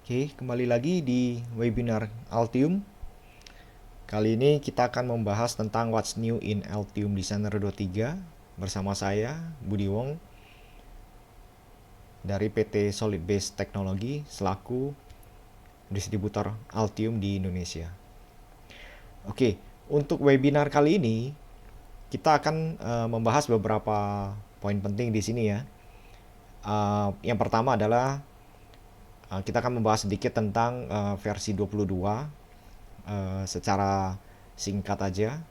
Oke, kembali lagi di webinar Altium. Kali ini kita akan membahas tentang What's New in Altium Designer 23 bersama saya, Budi Wong, dari PT Solid Base Technology selaku distributor Altium di Indonesia. Oke, untuk webinar kali ini kita akan membahas beberapa poin penting di sini ya. Yang pertama adalah kita akan membahas sedikit tentang versi 22 secara singkat aja.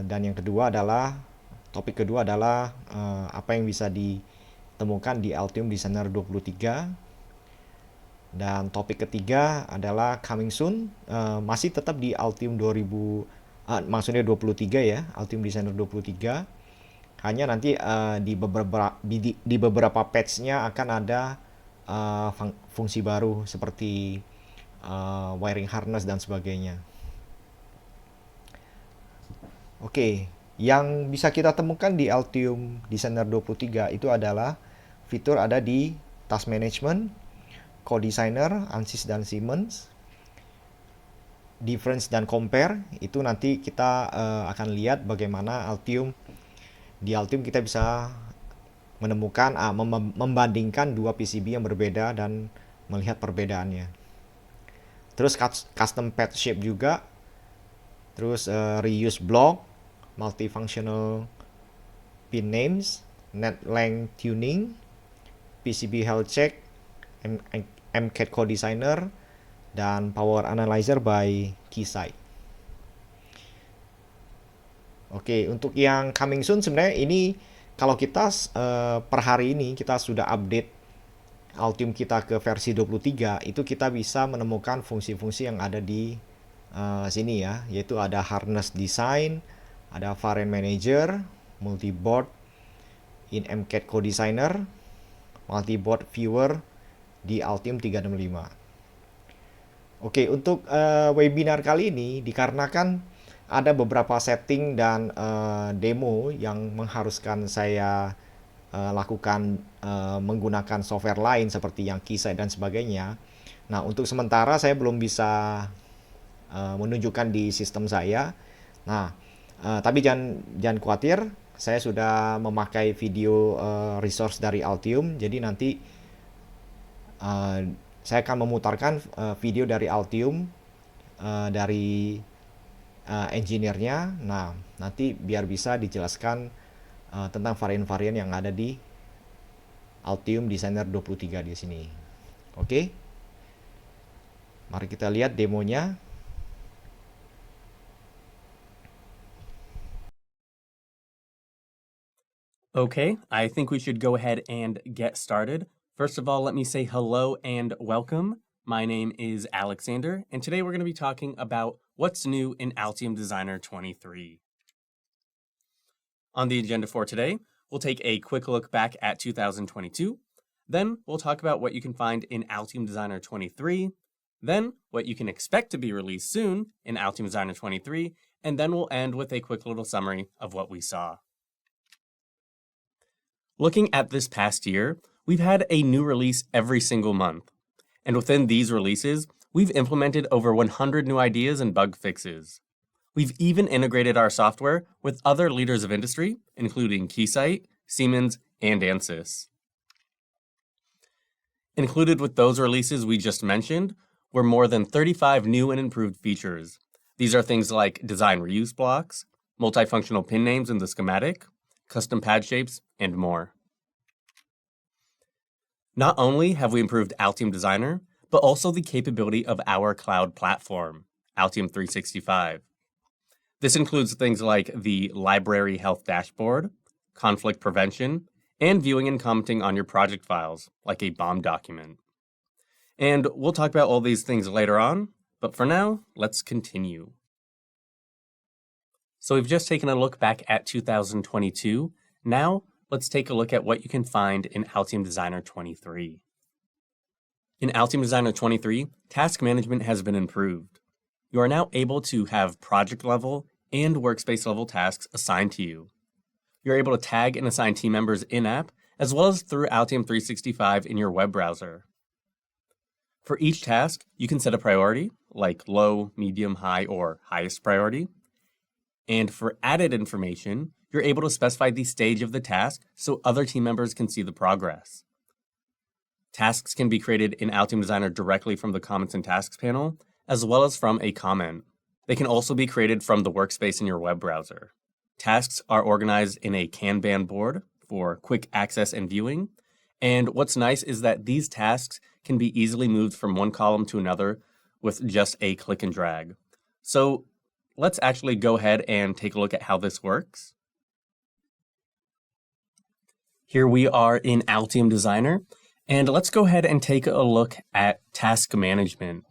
Dan yang kedua adalah topik kedua adalah apa yang bisa ditemukan di Altium Designer 23. Dan topik ketiga adalah coming soon, masih tetap di Altium 2000, maksudnya 23 ya, Altium Designer 23. Hanya nanti di beberapa patch-nya akan ada fungsi baru seperti wiring harness dan sebagainya. Oke, yang bisa kita temukan di Altium Designer 23 itu adalah fitur ada di Task Management, Co-Designer, ANSYS dan Siemens, Difference dan Compare. Itu nanti kita akan lihat bagaimana di Altium kita bisa menemukan, membandingkan dua PCB yang berbeda dan melihat perbedaannya. Terus custom pad shape juga, terus reuse block, multifunctional pin names, net length tuning, PCB health check, MCAD Co-Designer, dan power analyzer by Keysight. Oke, untuk yang coming soon sebenarnya ini kalau kita per hari ini kita sudah update Altium kita ke versi 23, itu kita bisa menemukan fungsi-fungsi yang ada di sini ya, yaitu ada harness design, ada variant manager, multiboard in MCAD Co-Designer, multiboard viewer di Altium 365. Oke, untuk webinar kali ini dikarenakan ada beberapa setting dan demo yang mengharuskan saya lakukan menggunakan software lain seperti yang Keysight dan sebagainya. Nah, untuk sementara saya belum bisa menunjukkan di sistem saya. Nah, tapi jangan khawatir, saya sudah memakai video resource dari Altium. Jadi nanti saya akan memutarkan video dari Altium dari engineer-nya. Nah, nanti biar bisa dijelaskan tentang varian-varian yang ada di Altium Designer 23 di sini. Oke. Mari kita lihat demonya. Okay, I think we should go ahead and get started. First of all, let me say hello and welcome. My name is Alexander, and today we're going to be talking about what's new in Altium Designer 23. On the agenda for today, we'll take a quick look back at 2022. Then we'll talk about what you can find in Altium Designer 23. Then what you can expect to be released soon in Altium Designer 23. And then we'll end with a quick little summary of what we saw. Looking at this past year, we've had a new release every single month. And within these releases, we've implemented over 100 new ideas and bug fixes. We've even integrated our software with other leaders of industry, including Keysight, Siemens, and ANSYS. Included with those releases we just mentioned were more than 35 new and improved features. These are things like design reuse blocks, multifunctional pin names in the schematic, custom pad shapes, and more. Not only have we improved Altium Designer, but also the capability of our cloud platform, Altium 365. This includes things like the library health dashboard, conflict prevention, and viewing and commenting on your project files, like a BOM document. And we'll talk about all these things later on, but for now, let's continue. So we've just taken a look back at 2022. Now, let's take a look at what you can find in Altium Designer 23. In Altium Designer 23, task management has been improved. You are now able to have project level and workspace level tasks assigned to you. You're able to tag and assign team members in-app, as well as through Altium 365 in your web browser. For each task, you can set a priority, like low, medium, high, or highest priority. And for added information, you're able to specify the stage of the task so other team members can see the progress. Tasks can be created in Altium Designer directly from the Comments and Tasks panel, as well as from a comment. They can also be created from the workspace in your web browser. Tasks are organized in a Kanban board for quick access and viewing. And what's nice is that these tasks can be easily moved from one column to another with just a click and drag. So let's actually go ahead and take a look at how this works. Here we are in Altium Designer, and let's go ahead and take a look at task management.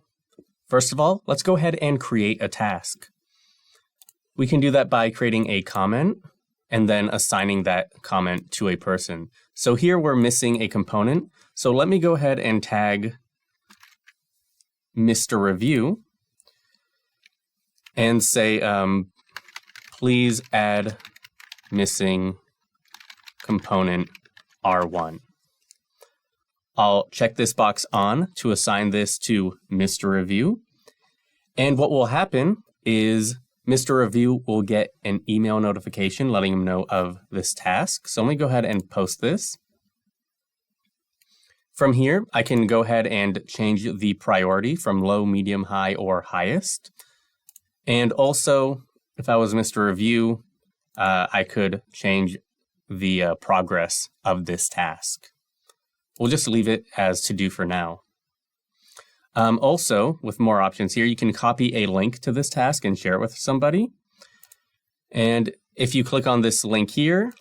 First of all, let's go ahead and create a task. We can do that by creating a comment and then assigning that comment to a person. So here we're missing a component. So let me go ahead and tag Mr. Review and say, please add missing component R1. I'll check this box on to assign this to Mr. Review. And what will happen is Mr. Review will get an email notification letting him know of this task. So let me go ahead and post this. From here, I can go ahead and change the priority from low, medium, high, or highest. And also, if I was Mr. Review, I could change the progress of this task. We'll just leave it as to do for now. Also, with more options here, you can copy a link to this task and share it with somebody. And if you click on this link here,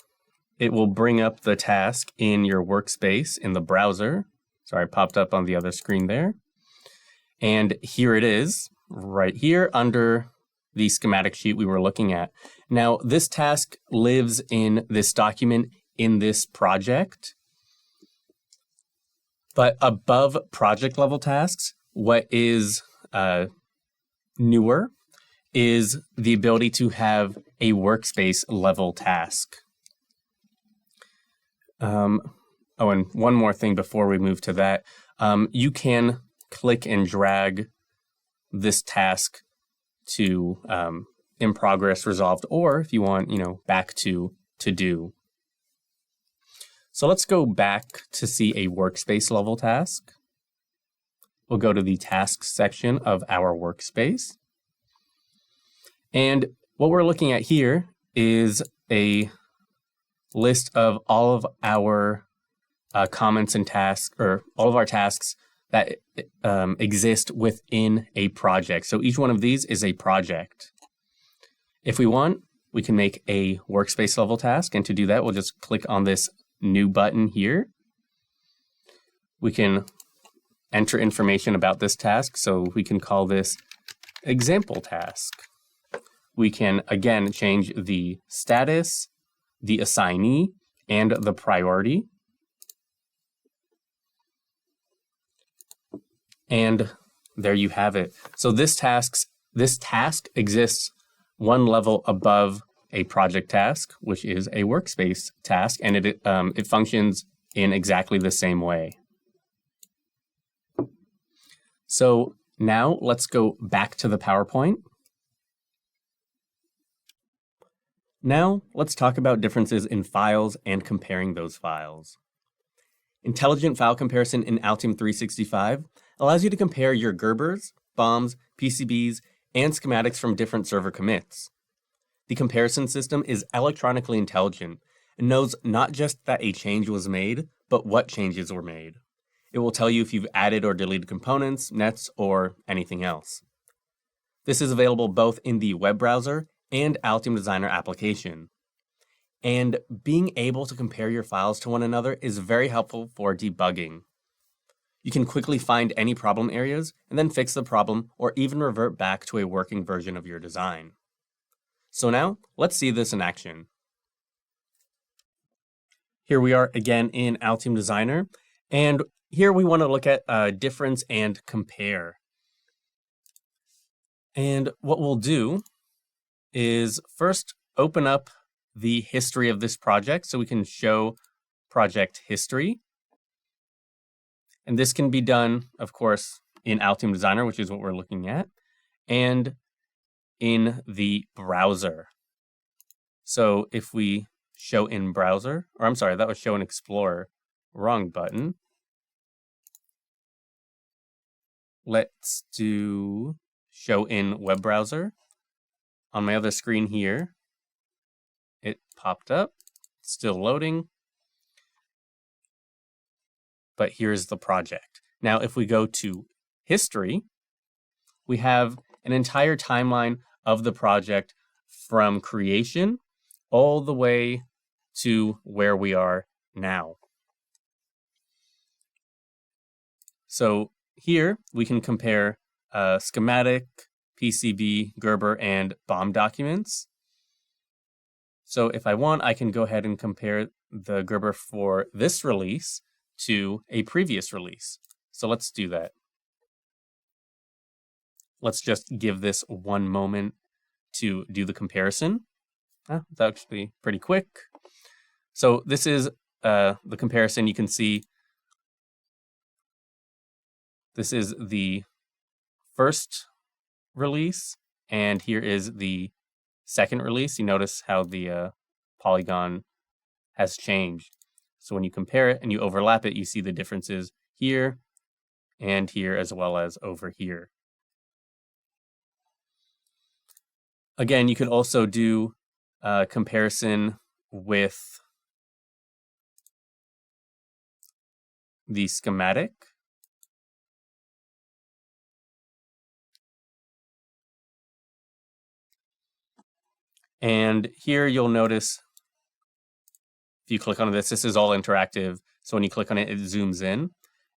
it will bring up the task in your workspace in the browser. Sorry, it popped up on the other screen there. And here it is, right here under the schematic sheet we were looking at. Now, this task lives in this document in this project. But above project level tasks, what is newer is the ability to have a workspace level task. And one more thing before we move to that, you can click and drag this task to in progress, resolved, or if you want, back to do. So let's go back to see a workspace level task. We'll go to the tasks section of our workspace. And what we're looking at here is a list of all of our comments and tasks, or all of our tasks that exist within a project. So each one of these is a project. If we want, we can make a workspace level task. And to do that, we'll just click on this new button here. We can enter information about this task. So we can call this example task. We can, again, change the status, the assignee, and the priority. And there you have it. So this task exists one level above a project task, which is a workspace task, and it functions in exactly the same way. So now let's go back to the PowerPoint. Now let's talk about differences in files and comparing those files. Intelligent file comparison in Altium 365 allows you to compare your Gerbers, BOMs, PCBs, and schematics from different server commits. The comparison system is electronically intelligent and knows not just that a change was made, but what changes were made. It will tell you if you've added or deleted components, nets, or anything else. This is available both in the web browser and Altium Designer application. And being able to compare your files to one another is very helpful for debugging. You can quickly find any problem areas and then fix the problem or even revert back to a working version of your design. So now, let's see this in action. Here we are again in Altium Designer, and here we want to look at difference and compare. And what we'll do is first open up the history of this project so we can show project history. And this can be done, of course, in Altium Designer, which is what we're looking at, and in the browser. So if we show in browser, or I'm sorry, that was show in Explorer, wrong button. Let's do show in web browser. On my other screen here, it popped up, still loading. But here's the project. Now, if we go to history, we have an entire timeline of the project from creation all the way to where we are now. So here we can compare schematic, PCB, Gerber, and BOM documents. So if I want, I can go ahead and compare the Gerber for this release to a previous release. So let's do that. Let's just give this one moment to do the comparison. It's actually pretty quick. So this is the comparison. You can see this is the first release, and here is the second release. You notice how the polygon has changed. So when you compare it and you overlap it, you see the differences here and here, as well as over here. Again, you could also do a comparison with the schematic. And here you'll notice, if you click on this, this is all interactive. So when you click on it, it zooms in.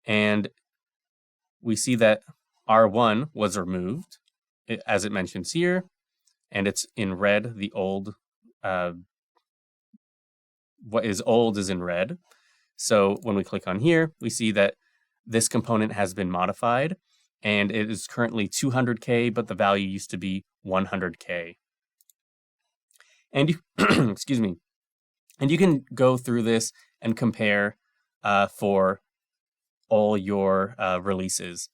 And we see that R1 was removed, as it mentions here. And it's in red, the old, what is old is in red. So when we click on here, we see that this component has been modified. And it is currently 200K, but the value used to be 100K. And you, excuse me, and you can go through this and compare for all your releases.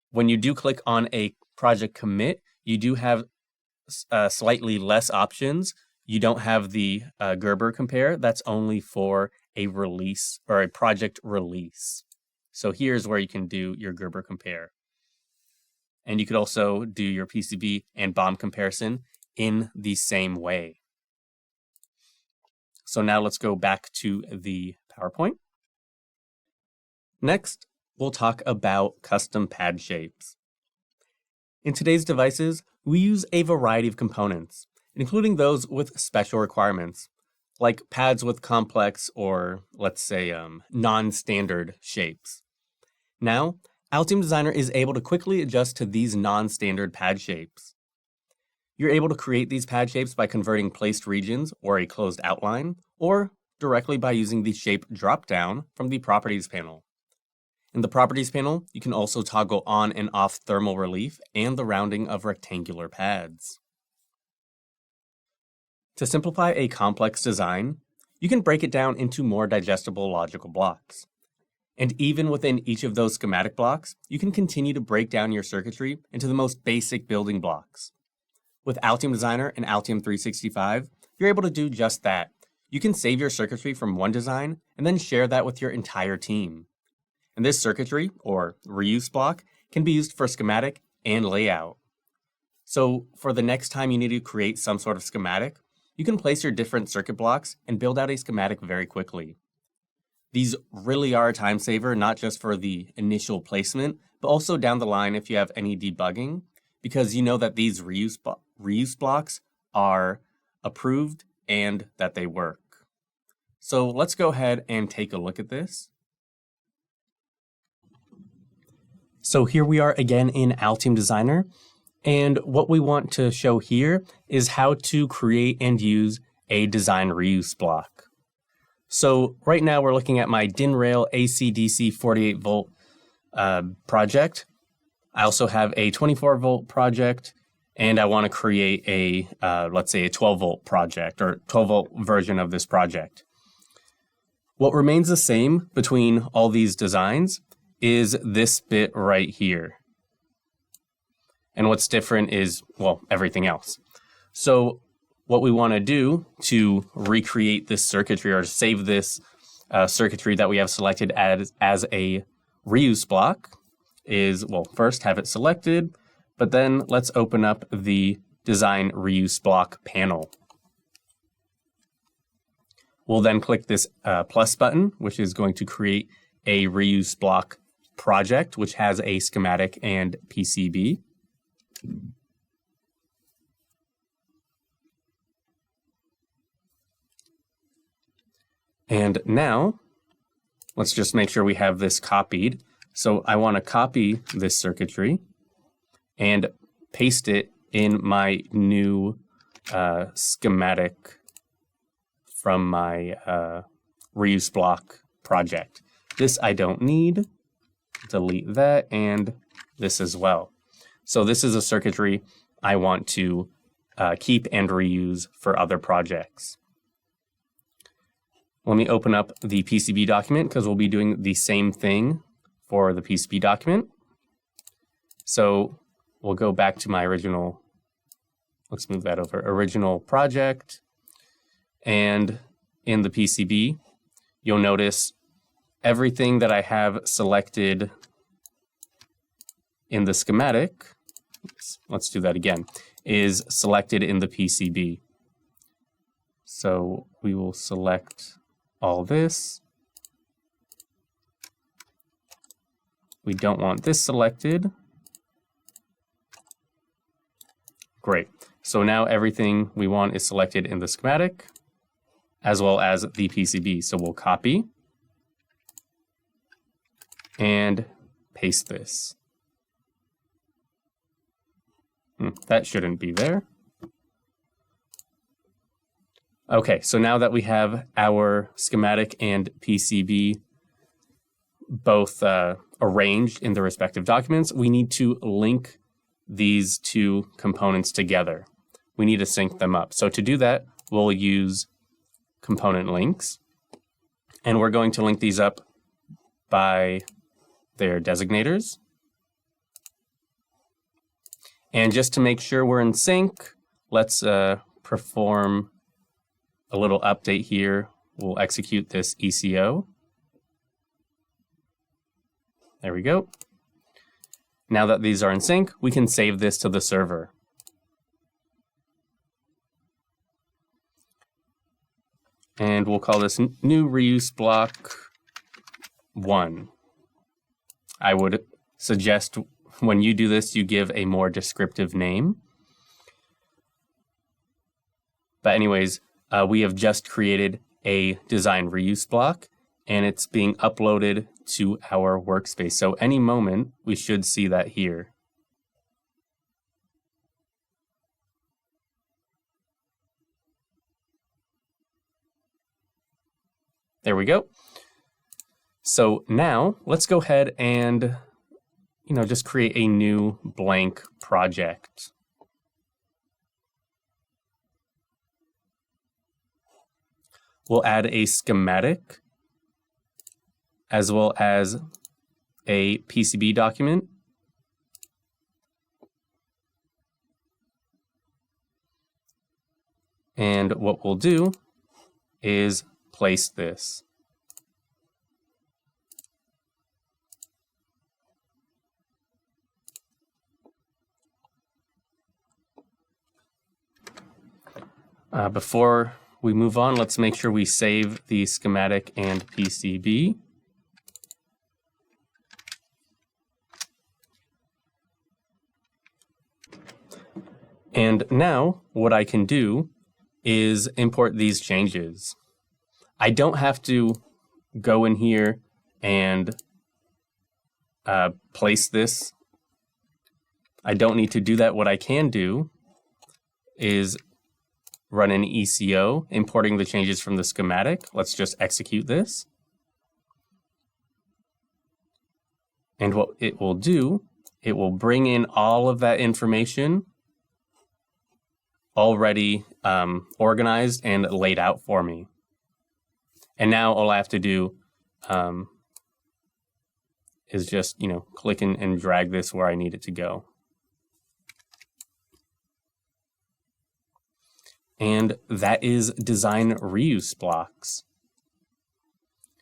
When you do click on a project commit, you do have slightly less options. You don't have the Gerber compare. That's only for a release or a project release. So here's where you can do your Gerber compare. And you could also do your PCB and BOM comparison in the same way. So now let's go back to the PowerPoint. Next, we'll talk about custom pad shapes. In today's devices, we use a variety of components, including those with special requirements, like pads with complex or, let's say, non-standard shapes. Now, Altium Designer is able to quickly adjust to these non-standard pad shapes. You're able to create these pad shapes by converting placed regions or a closed outline, or directly by using the shape dropdown from the Properties panel. In the Properties panel, you can also toggle on and off thermal relief and the rounding of rectangular pads. To simplify a complex design, you can break it down into more digestible logical blocks. And even within each of those schematic blocks, you can continue to break down your circuitry into the most basic building blocks. With Altium Designer and Altium 365, you're able to do just that. You can save your circuitry from one design and then share that with your entire team. And this circuitry, or reuse block, can be used for schematic and layout. So for the next time you need to create some sort of schematic, you can place your different circuit blocks and build out a schematic very quickly. These really are a time saver, not just for the initial placement, but also down the line if you have any debugging, because you know that these reuse blocks are approved and that they work. So let's go ahead and take a look at this. So here we are again in Altium Designer, and what we want to show here is how to create and use a design reuse block. So right now we're looking at my DIN rail AC/DC 48 volt project. I also have a 24 volt project, and I want to create a, let's say a 12 volt project or 12 volt version of this project. What remains the same between all these designs is this bit right here. And what's different is, well, everything else. So what we want to do to recreate this circuitry or save this circuitry that we have selected as a reuse block is, well, first have it selected, but then let's open up the Design Reuse Block panel. We'll then click this plus button, which is going to create a reuse block project, which has a schematic and PCB. And now, let's just make sure we have this copied. So I want to copy this circuitry and paste it in my new schematic from my reuse block project. This I don't need. Delete that and this as well. So this is a circuitry I want to keep and reuse for other projects. Let me open up the PCB document because we'll be doing the same thing for the PCB document. So we'll go back to my original, let's move that over, original project. And in the PCB, you'll notice everything that I have selected in the schematic, let's do that again, is selected in the PCB. So we will select all this. We don't want this selected. Great. So now everything we want is selected in the schematic as well as the PCB. So we'll copy and paste this. That shouldn't be there. Okay, so now that we have our schematic and PCB both arranged in the respective documents, we need to link these two components together. We need to sync them up. So to do that, we'll use component links, and we're going to link these up by their designators. And just to make sure we're in sync, let's perform a little update here. We'll execute this ECO. There we go. Now that these are in sync, we can save this to the server. And we'll call this new reuse block 1. I would suggest when you do this, you give a more descriptive name. But anyways, we have just created a design reuse block, and it's being uploaded to our workspace. So any moment, we should see that here. There we go. So now let's go ahead and, just create a new blank project. We'll add a schematic as well as a PCB document. And what we'll do is place this. Before we move on, let's make sure we save the schematic and PCB. And now what I can do is import these changes. I don't have to go in here and place this. I don't need to do that. What I can do is run an ECO, importing the changes from the schematic. Let's just execute this. And what it will do, it will bring in all of that information already organized and laid out for me. And now all I have to do is just, click and drag this where I need it to go. And that is design reuse blocks.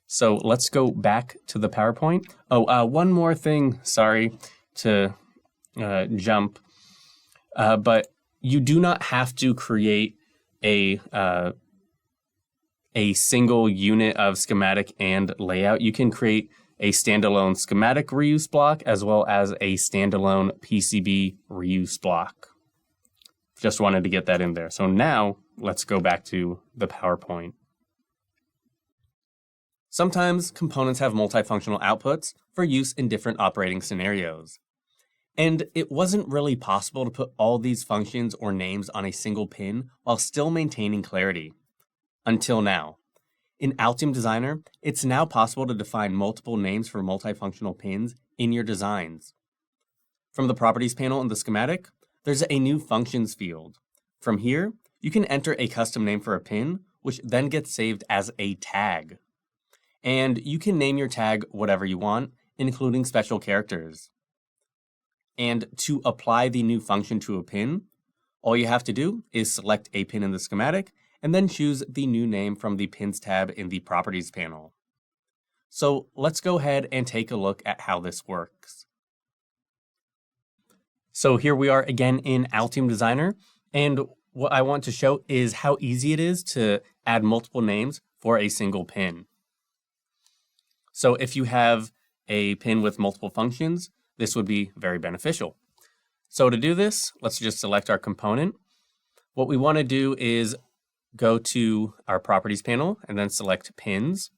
So let's go back to the PowerPoint. Oh, one more thing, sorry to jump, but you do not have to create a single unit of schematic and layout. You can create a standalone schematic reuse block as well as a standalone PCB reuse block. Just wanted to get that in there. So now let's go back to the PowerPoint. Sometimes components have multifunctional outputs for use in different operating scenarios. And it wasn't really possible to put all these functions or names on a single pin while still maintaining clarity. Until now. In Altium Designer, it's now possible to define multiple names for multifunctional pins in your designs. From the Properties panel in the schematic, there's a new Functions field. From here, you can enter a custom name for a pin, which then gets saved as a tag. And you can name your tag whatever you want, including special characters. And to apply the new function to a pin, all you have to do is select a pin in the schematic and then choose the new name from the Pins tab in the Properties panel. So let's go ahead and take a look at how this works. So here we are again in Altium Designer, and what I want to show is how easy it is to add multiple names for a single pin. So if you have a pin with multiple functions, this would be very beneficial. So to do this, let's just select our component. What we want to do is go to our Properties panel and then select Pins.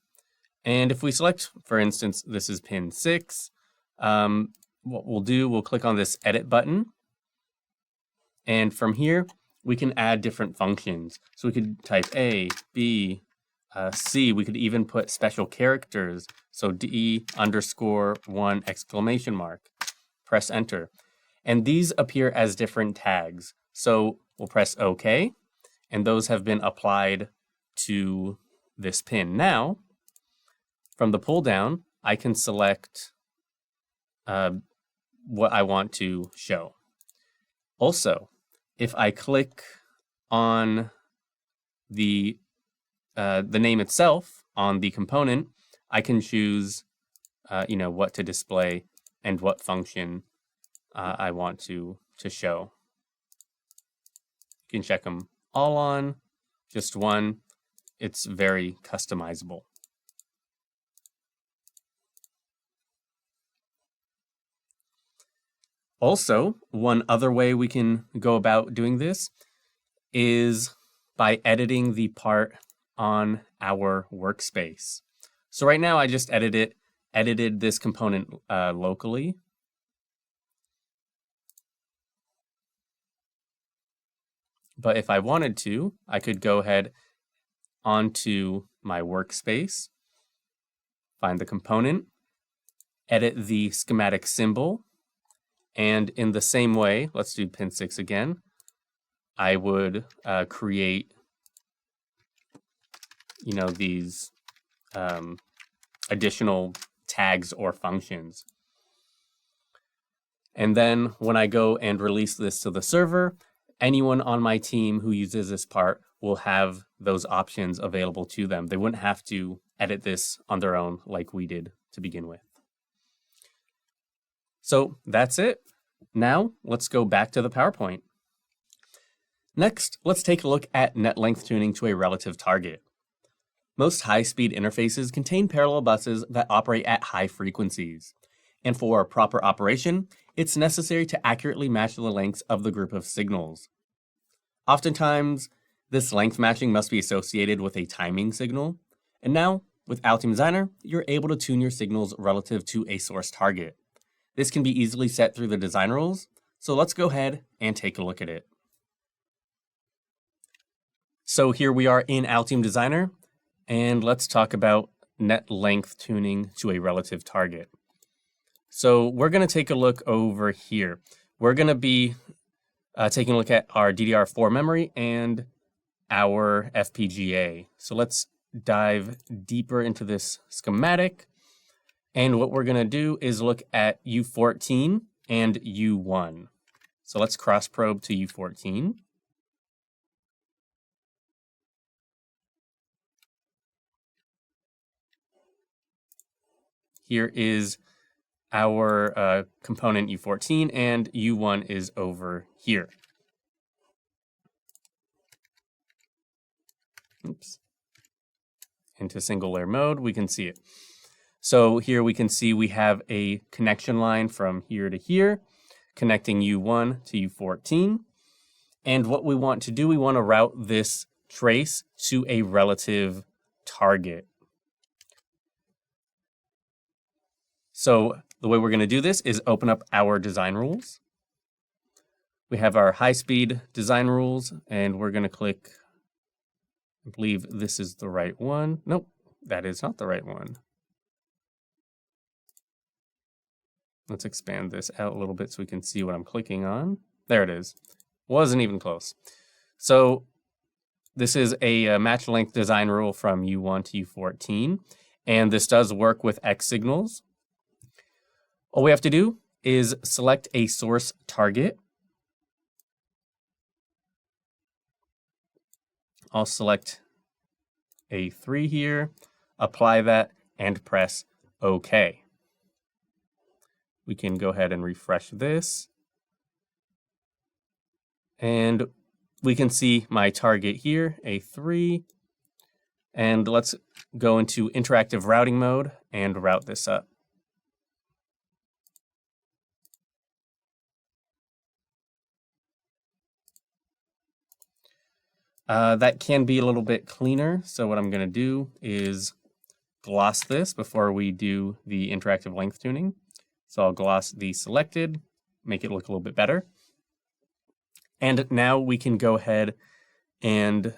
And if we select, for instance, this is pin 6, what we'll do, we'll click on this Edit button. And from here, we can add different functions. So we could type A, B, C. We could even put special characters. So D_1 exclamation mark. Press Enter. And these appear as different tags. So we'll press OK. And those have been applied to this pin. Now, from the pull down, I can select what I want to show. Also, if I click on the name itself on the component, I can choose what to display and what function I want to show. You can check them all on, just one. It's very customizable. Also, one other way we can go about doing this is by editing the part on our workspace. So right now I just edited this component locally. But if I wanted to, I could go ahead onto my workspace, find the component, edit the schematic symbol, and in the same way, let's do pin 6 again, I would create, these additional tags or functions. And then when I go and release this to the server, anyone on my team who uses this part will have those options available to them. They wouldn't have to edit this on their own like we did to begin with. So that's it. Now let's go back to the PowerPoint. Next, let's take a look at net length tuning to a relative target. Most high-speed interfaces contain parallel buses that operate at high frequencies. And for proper operation, it's necessary to accurately match the lengths of the group of signals. Oftentimes, this length matching must be associated with a timing signal. And now, with Altium Designer, you're able to tune your signals relative to a source target. This can be easily set through the design rules, so let's go ahead and take a look at it. So here we are in Altium Designer, and let's talk about net length tuning to a relative target. So we're going to take a look over here. We're going to be taking a look at our DDR4 memory and our FPGA. So let's dive deeper into this schematic. And what we're going to do is look at U14 and U1. So let's cross probe to U14. Here is our component U14, and U1 is over here. Oops. Into single layer mode, we can see it. So here we can see we have a connection line from here to here, connecting U1 to U14. And what we want to do, we want to route this trace to a relative target. So the way we're going to do this is open up our design rules. We have our high-speed design rules, and we're going to click, I believe this is the right one. Nope, that is not the right one. Let's expand this out a little bit so we can see what I'm clicking on. There it is. Wasn't even close. So this is a match length design rule from U1 to U14, and this does work with X signals. All we have to do is select a source target. I'll select A3 here, apply that, and press OK. We can go ahead and refresh this. And we can see my target here, A3. And let's go into interactive routing mode and route this up. That can be a little bit cleaner. So what I'm going to do is gloss this before we do the interactive length tuning. So I'll gloss the selected, make it look a little bit better. And now we can go ahead and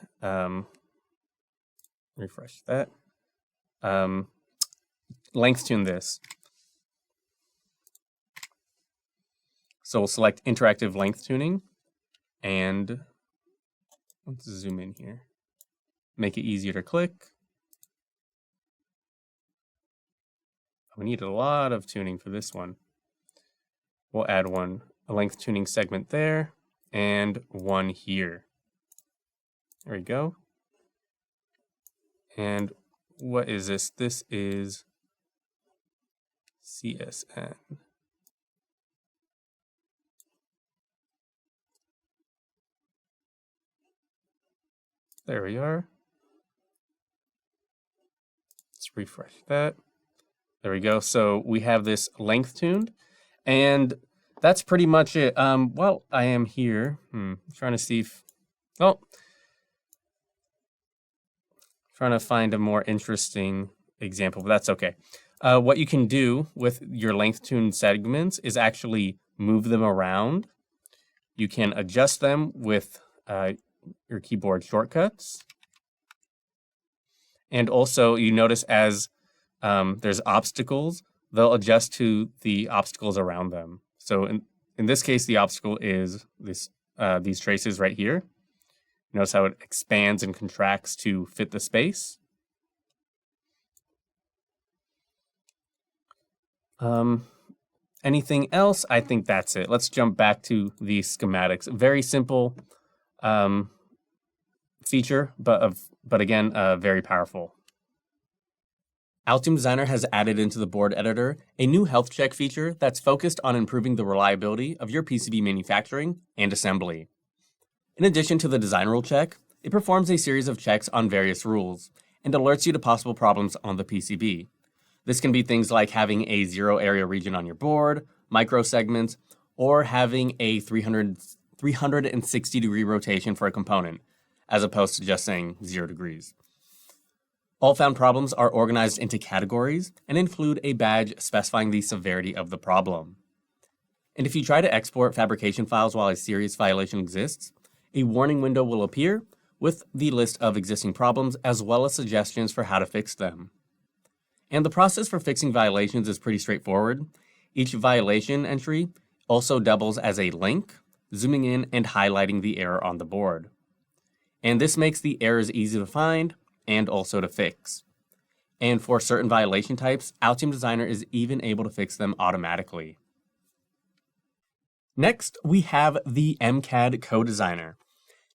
refresh that. Length tune this. So we'll select interactive length tuning, and let's zoom in here. Make it easier to click. We need a lot of tuning for this one. We'll add a length tuning segment there, and one here. There we go. And what is this? This is CSN. There we are. Let's refresh that. There we go. So we have this length tuned, and that's pretty much it. Well, I am here. Trying to see if, trying to find a more interesting example, but that's okay. What you can do with your length tuned segments is actually move them around. You can adjust them with your keyboard shortcuts. And also you notice as there's obstacles, they'll adjust to the obstacles around them. So in this case, the obstacle is these traces right here. Notice how it expands and contracts to fit the space. Anything else? I think that's it. Let's jump back to the schematics. Very simple feature, but again, very powerful. Altium Designer has added into the board editor a new health check feature that's focused on improving the reliability of your PCB manufacturing and assembly. In addition to the design rule check, it performs a series of checks on various rules and alerts you to possible problems on the PCB. This can be things like having a 0 area region on your board, microsegments, or having a 360-degree rotation for a component, as opposed to just saying 0 degrees. All found problems are organized into categories and include a badge specifying the severity of the problem. And if you try to export fabrication files while a serious violation exists, a warning window will appear with the list of existing problems as well as suggestions for how to fix them. And the process for fixing violations is pretty straightforward. Each violation entry also doubles as a link, zooming in and highlighting the error on the board. And this makes the errors easy to find and also to fix. And for certain violation types, Altium Designer is even able to fix them automatically. Next, we have the MCAD Co-Designer.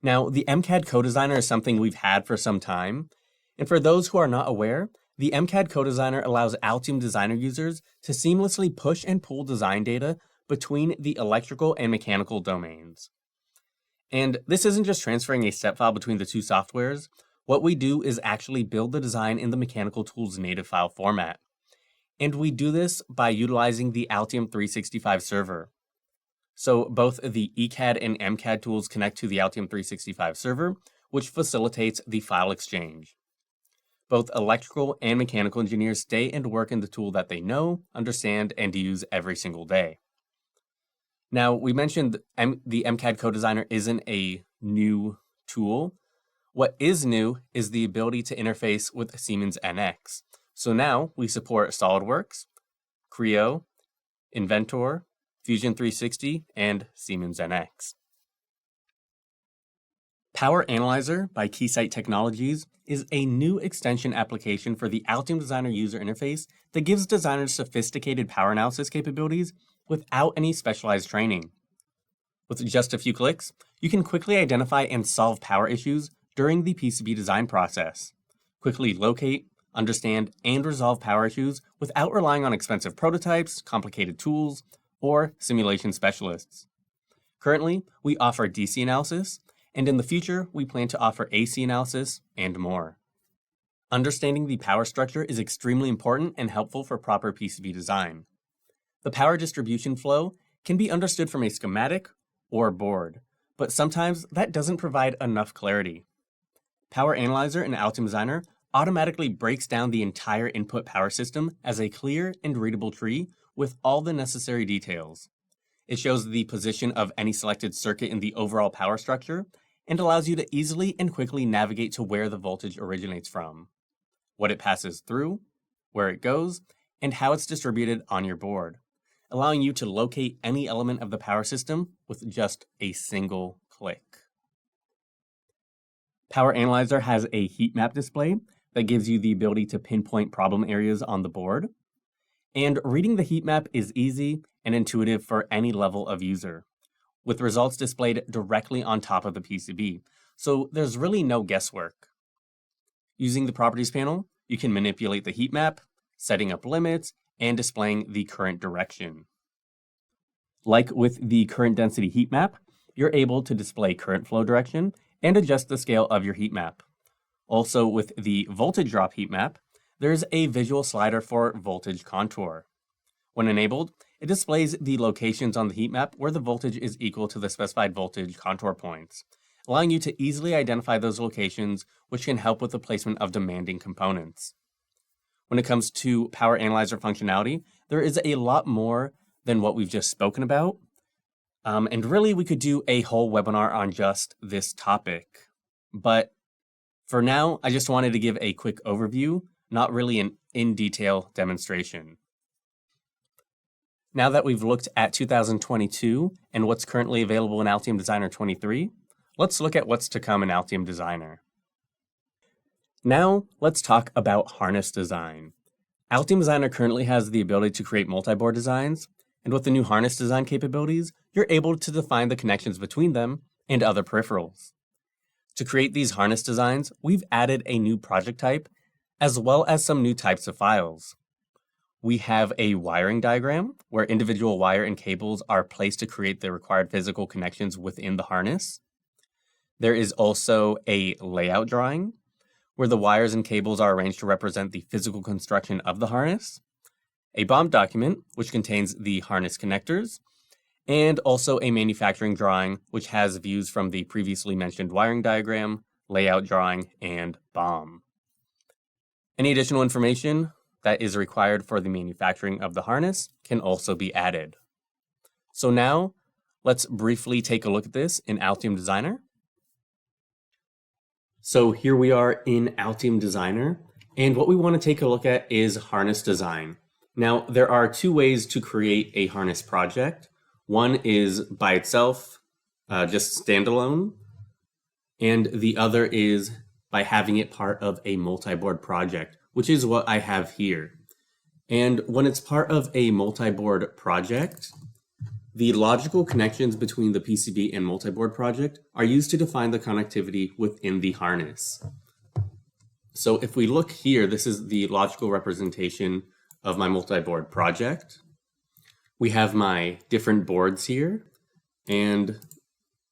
Now, the MCAD Co-Designer is something we've had for some time. And for those who are not aware, the MCAD Co-Designer allows Altium Designer users to seamlessly push and pull design data between the electrical and mechanical domains. And this isn't just transferring a step file between the two softwares. What we do is actually build the design in the mechanical tool's native file format. And we do this by utilizing the Altium 365 server. So both the ECAD and MCAD tools connect to the Altium 365 server, which facilitates the file exchange. Both electrical and mechanical engineers stay and work in the tool that they know, understand, and use every single day. Now, we mentioned the MCAD Co-Designer isn't a new tool. What is new is the ability to interface with Siemens NX. So now we support SolidWorks, Creo, Inventor, Fusion 360, and Siemens NX. Power Analyzer by Keysight Technologies is a new extension application for the Altium Designer user interface that gives designers sophisticated power analysis capabilities without any specialized training. With just a few clicks, you can quickly identify and solve power issues during the PCB design process. Quickly locate, understand, and resolve power issues without relying on expensive prototypes, complicated tools, or simulation specialists. Currently, we offer DC analysis, and in the future, we plan to offer AC analysis and more. Understanding the power structure is extremely important and helpful for proper PCB design. The power distribution flow can be understood from a schematic or board, but sometimes that doesn't provide enough clarity. Power Analyzer in Altium Designer automatically breaks down the entire input power system as a clear and readable tree with all the necessary details. It shows the position of any selected circuit in the overall power structure and allows you to easily and quickly navigate to where the voltage originates from, what it passes through, where it goes, and how it's distributed on your board, allowing you to locate any element of the power system with just a single click. Power Analyzer has a heat map display that gives you the ability to pinpoint problem areas on the board. And reading the heat map is easy and intuitive for any level of user, with results displayed directly on top of the PCB, so there's really no guesswork. Using the Properties panel, you can manipulate the heat map, setting up limits, and displaying the current direction. Like with the current density heat map, you're able to display current flow direction and adjust the scale of your heat map. Also, with the voltage drop heat map, there's a visual slider for voltage contour. When enabled, it displays the locations on the heat map where the voltage is equal to the specified voltage contour points, allowing you to easily identify those locations, which can help with the placement of demanding components. When it comes to Power Analyzer functionality, there is a lot more than what we've just spoken about. And really, we could do a whole webinar on just this topic. But for now, I just wanted to give a quick overview, not really an in-detail demonstration. Now that we've looked at 2022 and what's currently available in Altium Designer 23, let's look at what's to come in Altium Designer. Now, let's talk about harness design. Altium Designer currently has the ability to create multi-board designs, and with the new harness design capabilities, you're able to define the connections between them and other peripherals. To create these harness designs, we've added a new project type, as well as some new types of files. We have a wiring diagram, where individual wire and cables are placed to create the required physical connections within the harness. There is also a layout drawing, where the wires and cables are arranged to represent the physical construction of the harness. A BOM document, which contains the harness connectors, and also a manufacturing drawing, which has views from the previously mentioned wiring diagram, layout drawing, and BOM. Any additional information that is required for the manufacturing of the harness can also be added. So now, let's briefly take a look at this in Altium Designer. So here we are in Altium Designer, and what we want to take a look at is harness design. Now, there are two ways to create a harness project. One is by itself, just standalone, and the other is by having it part of a multi-board project, which is what I have here. And when it's part of a multi-board project, the logical connections between the PCB and multi-board project are used to define the connectivity within the harness. So if we look here, this is the logical representation of my multi-board project. We have my different boards here and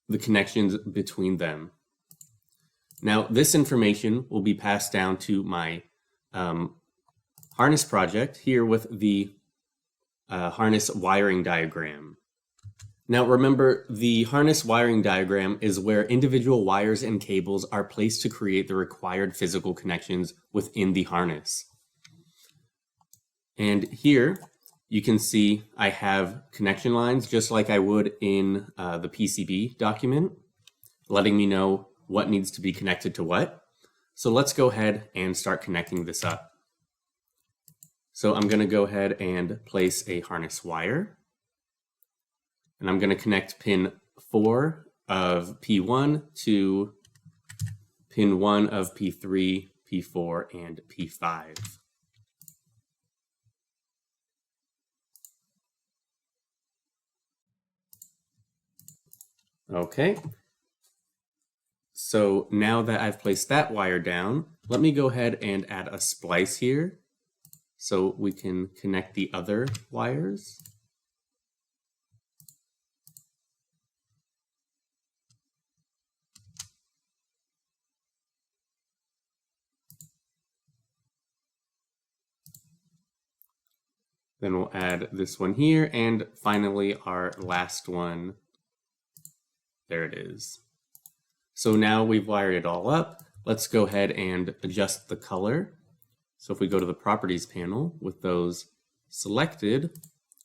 the connections between them. Now, this information will be passed down to my harness project here with the harness wiring diagram. Now remember, the harness wiring diagram is where individual wires and cables are placed to create the required physical connections within the harness. And here you can see I have connection lines just like I would in the PCB document, letting me know what needs to be connected to what. So let's go ahead and start connecting this up. So I'm going to go ahead and place a harness wire. And I'm going to connect pin 4 of P1 to pin 1 of P3, P4, and P5. Okay. So now that I've placed that wire down, let me go ahead and add a splice here so we can connect the other wires. Then we'll add this one here, and finally our last one. There it is. So now we've wired it all up. Let's go ahead and adjust the color. So if we go to the properties panel with those selected,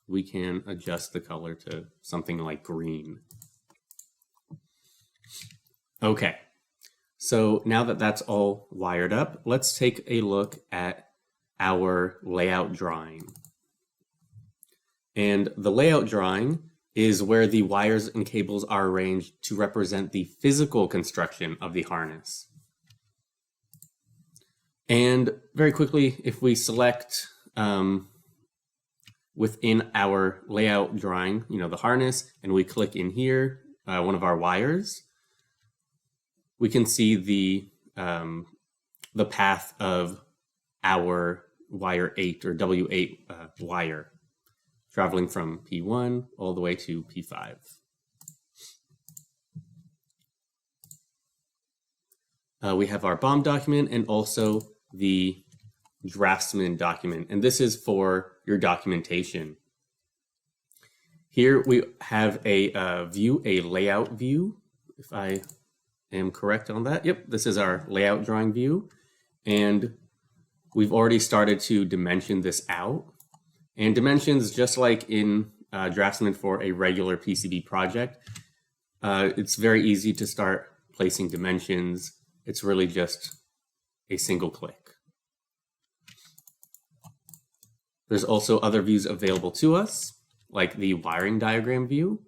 we can adjust the color to something like green. Okay, so now that that's all wired up, let's take a look at our layout drawing. And the layout drawing is where the wires and cables are arranged to represent the physical construction of the harness. And very quickly, if we select within our layout drawing, the harness, and we click in here, one of our wires, we can see the path of our wire 8 or W8 wire, traveling from P1 all the way to P5. We have our BOM document and also the draftsman document, and this is for your documentation. Here we have a view, a layout view, if I am correct on that. Yep, this is our layout drawing view, and we've already started to dimension this out. And dimensions, just like in Draftsman for a regular PCB project, it's very easy to start placing dimensions. It's really just a single click. There's also other views available to us, like the wiring diagram view.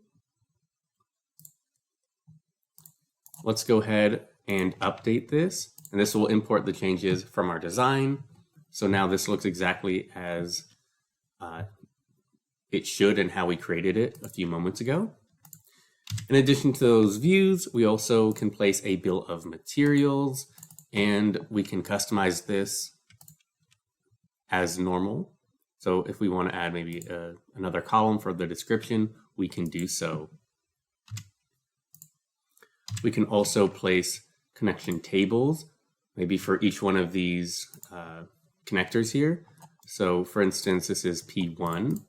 Let's go ahead and update this, and this will import the changes from our design. So now this looks exactly as it should and how we created it a few moments ago. In addition to those views, we also can place a bill of materials, and we can customize this as normal. So if we want to add maybe another column for the description, we can do so. We can also place connection tables, maybe for each one of these connectors here. So for instance, this is P1.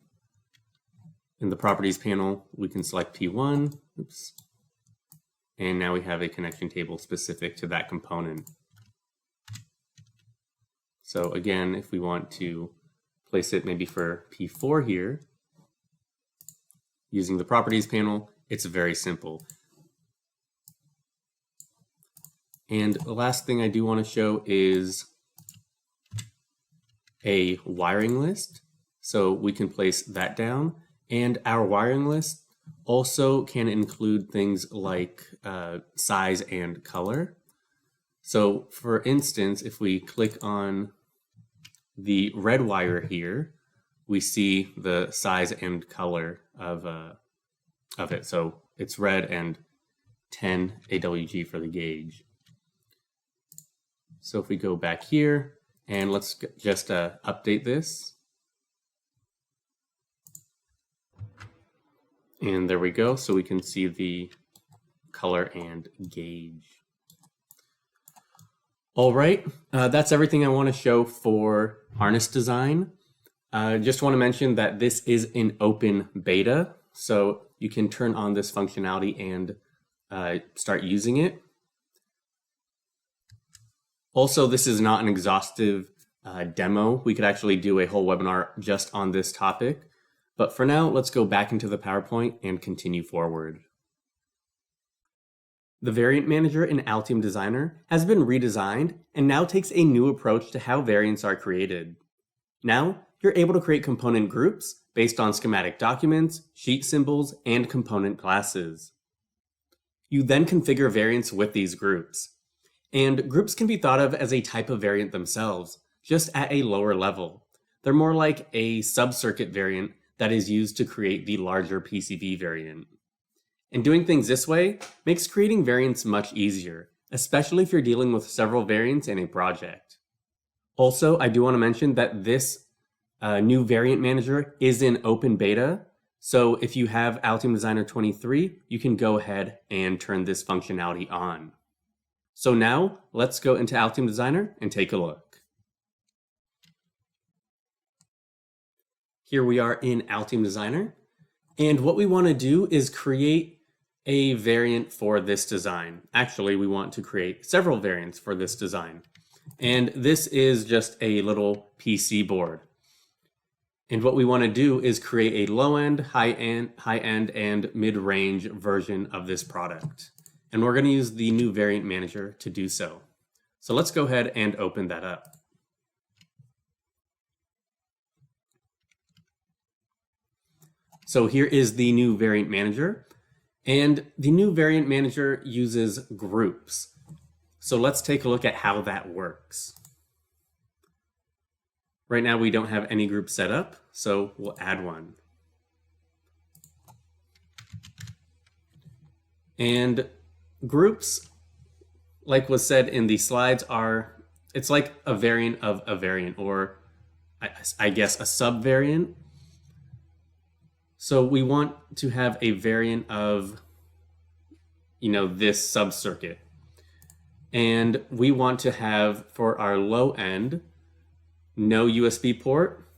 In the properties panel, we can select P1. Oops. And now we have a connection table specific to that component. So again, if we want to place it maybe for P4 here, using the properties panel, it's very simple. And the last thing I do want to show is a wiring list. So we can place that down, and our wiring list also can include things like size and color. So for instance, if we click on the red wire here, we see the size and color of it. So it's red and 10 AWG for the gauge. So if we go back here and let's just update this. And there we go. So we can see the color and gauge. All right, that's everything I want to show for harness design. Just want to mention that this is an open beta, so you can turn on this functionality and start using it. Also, this is not an exhaustive demo. We could actually do a whole webinar just on this topic. But for now, let's go back into the PowerPoint and continue forward. The Variant Manager in Altium Designer has been redesigned and now takes a new approach to how variants are created. Now, you're able to create component groups based on schematic documents, sheet symbols, and component classes. You then configure variants with these groups. And groups can be thought of as a type of variant themselves, just at a lower level. They're more like a sub-circuit variant that is used to create the larger PCB variant. And doing things this way makes creating variants much easier, especially if you're dealing with several variants in a project. Also, I do want to mention that this new variant manager is in open beta. So if you have Altium Designer 23, you can go ahead and turn this functionality on. So now let's go into Altium Designer and take a look. Here we are in Altium Designer. And what we want to do is create a variant for this design. Actually, we want to create several variants for this design. And this is just a little PC board. And what we want to do is create a low-end, high-end, and mid-range version of this product. And we're going to use the new variant manager to do so. So let's go ahead and open that up. So here is the new variant manager. And the new variant manager uses groups. So let's take a look at how that works. Right now we don't have any group set up, so we'll add one. And groups, like was said in the slides, it's like a variant of a variant, or I guess a subvariant. So we want to have a variant of, this subcircuit. And we want to have, for our low end, no USB port.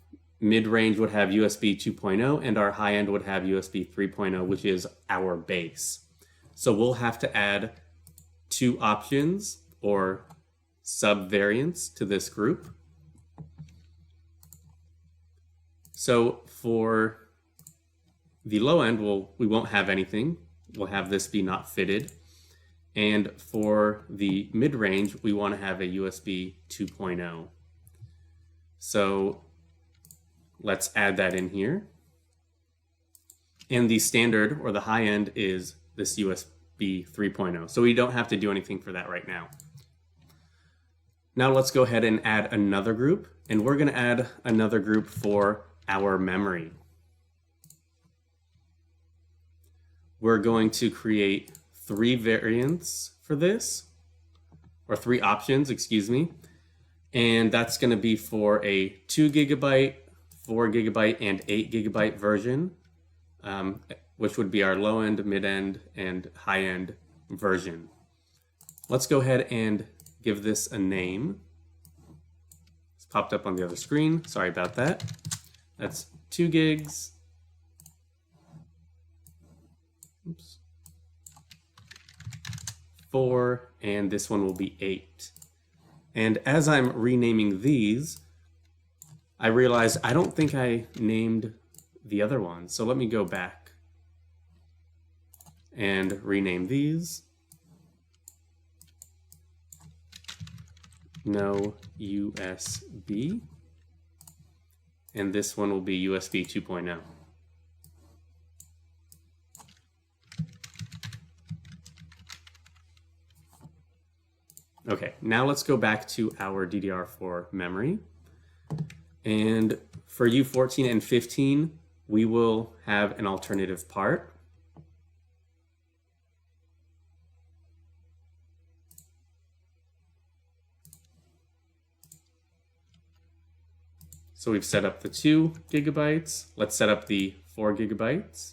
Mid-range would have USB 2.0, and our high end would have USB 3.0, which is our base. So we'll have to add two options or subvariants to this group. So for the low end, we won't have anything. We'll have this be not fitted. And for the mid-range, we want to have a USB 2.0. So let's add that in here. And the standard, or the high end, is this USB 3.0. So we don't have to do anything for that right now. Now let's go ahead and add another group. And we're going to add another group for our memory. We're going to create three variants for this, or three options, excuse me. And that's going to be for a 2 GB, 4 GB, and 8 GB version, which would be our low end, mid end, and high end version. Let's go ahead and give this a name. It's popped up on the other screen. Sorry about that. That's 2 gigs. Oops. 4, and this one will be 8. And as I'm renaming these, I realized I don't think I named the other one. So let me go back and rename these. No USB. And this one will be USB 2.0. Okay, now let's go back to our DDR4 memory. And for U14 and 15, we will have an alternative part. So we've set up the 2 gigabytes. Let's set up the 4 gigabytes.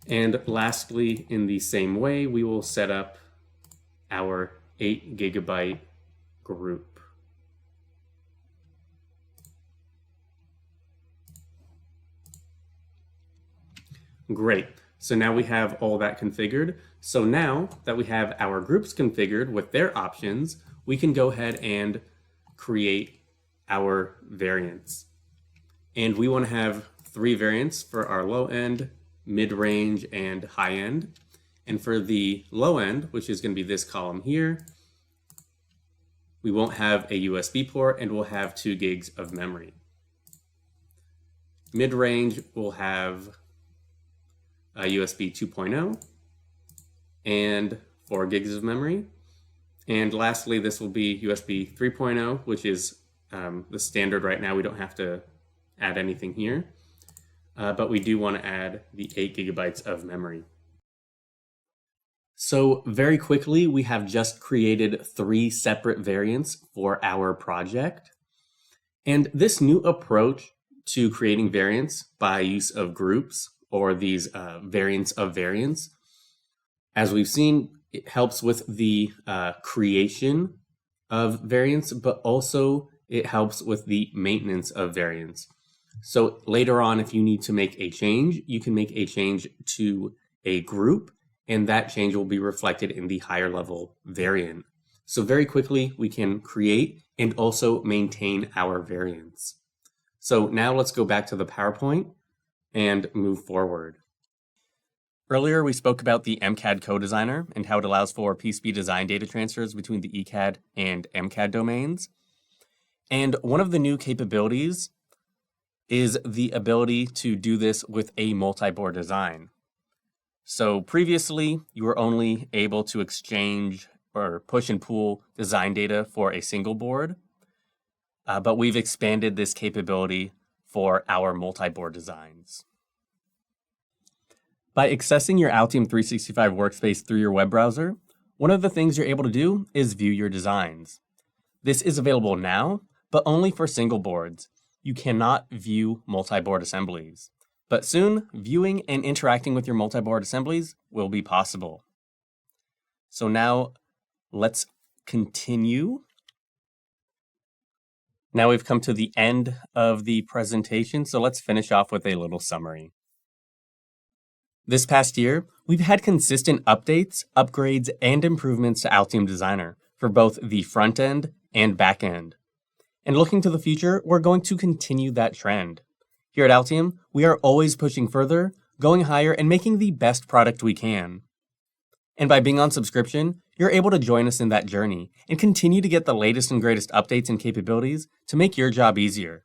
And lastly, in the same way, we will set up our 8 gigabyte group. Great. So now we have all that configured. So now that we have our groups configured with their options, we can go ahead and create our variants. And we want to have 3 variants for our low end, mid-range, and high end. And for the low end, which is going to be this column here, we won't have a USB port and we'll have 2 gigs of memory. Mid-range will have a USB 2.0 and 4 gigs of memory. And lastly, this will be USB 3.0, which is the standard right now. We don't have to add anything here, but we do want to add the 8 gigabytes of memory. So very quickly, we have just created 3 separate variants for our project. And this new approach to creating variants by use of groups or these variants of variants, as we've seen, it helps with the creation of variants, but also it helps with the maintenance of variants. So later on, if you need to make a change, you can make a change to a group, and that change will be reflected in the higher level variant. So very quickly, we can create and also maintain our variants. So now let's go back to the PowerPoint and move forward. Earlier, we spoke about the MCAD co-designer and how it allows for PCB design data transfers between the ECAD and MCAD domains. And one of the new capabilities is the ability to do this with a multi-board design. So previously, you were only able to exchange or push and pull design data for a single board, but we've expanded this capability for our multi-board designs. By accessing your Altium 365 workspace through your web browser, one of the things you're able to do is view your designs. This is available now, but only for single boards. You cannot view multi-board assemblies. But soon, viewing and interacting with your multi-board assemblies will be possible. So now, let's continue. Now we've come to the end of the presentation, so let's finish off with a little summary. This past year, we've had consistent updates, upgrades, and improvements to Altium Designer for both the front end and back end. And looking to the future, we're going to continue that trend. Here at Altium, we are always pushing further, going higher, and making the best product we can. And by being on subscription, you're able to join us in that journey and continue to get the latest and greatest updates and capabilities to make your job easier.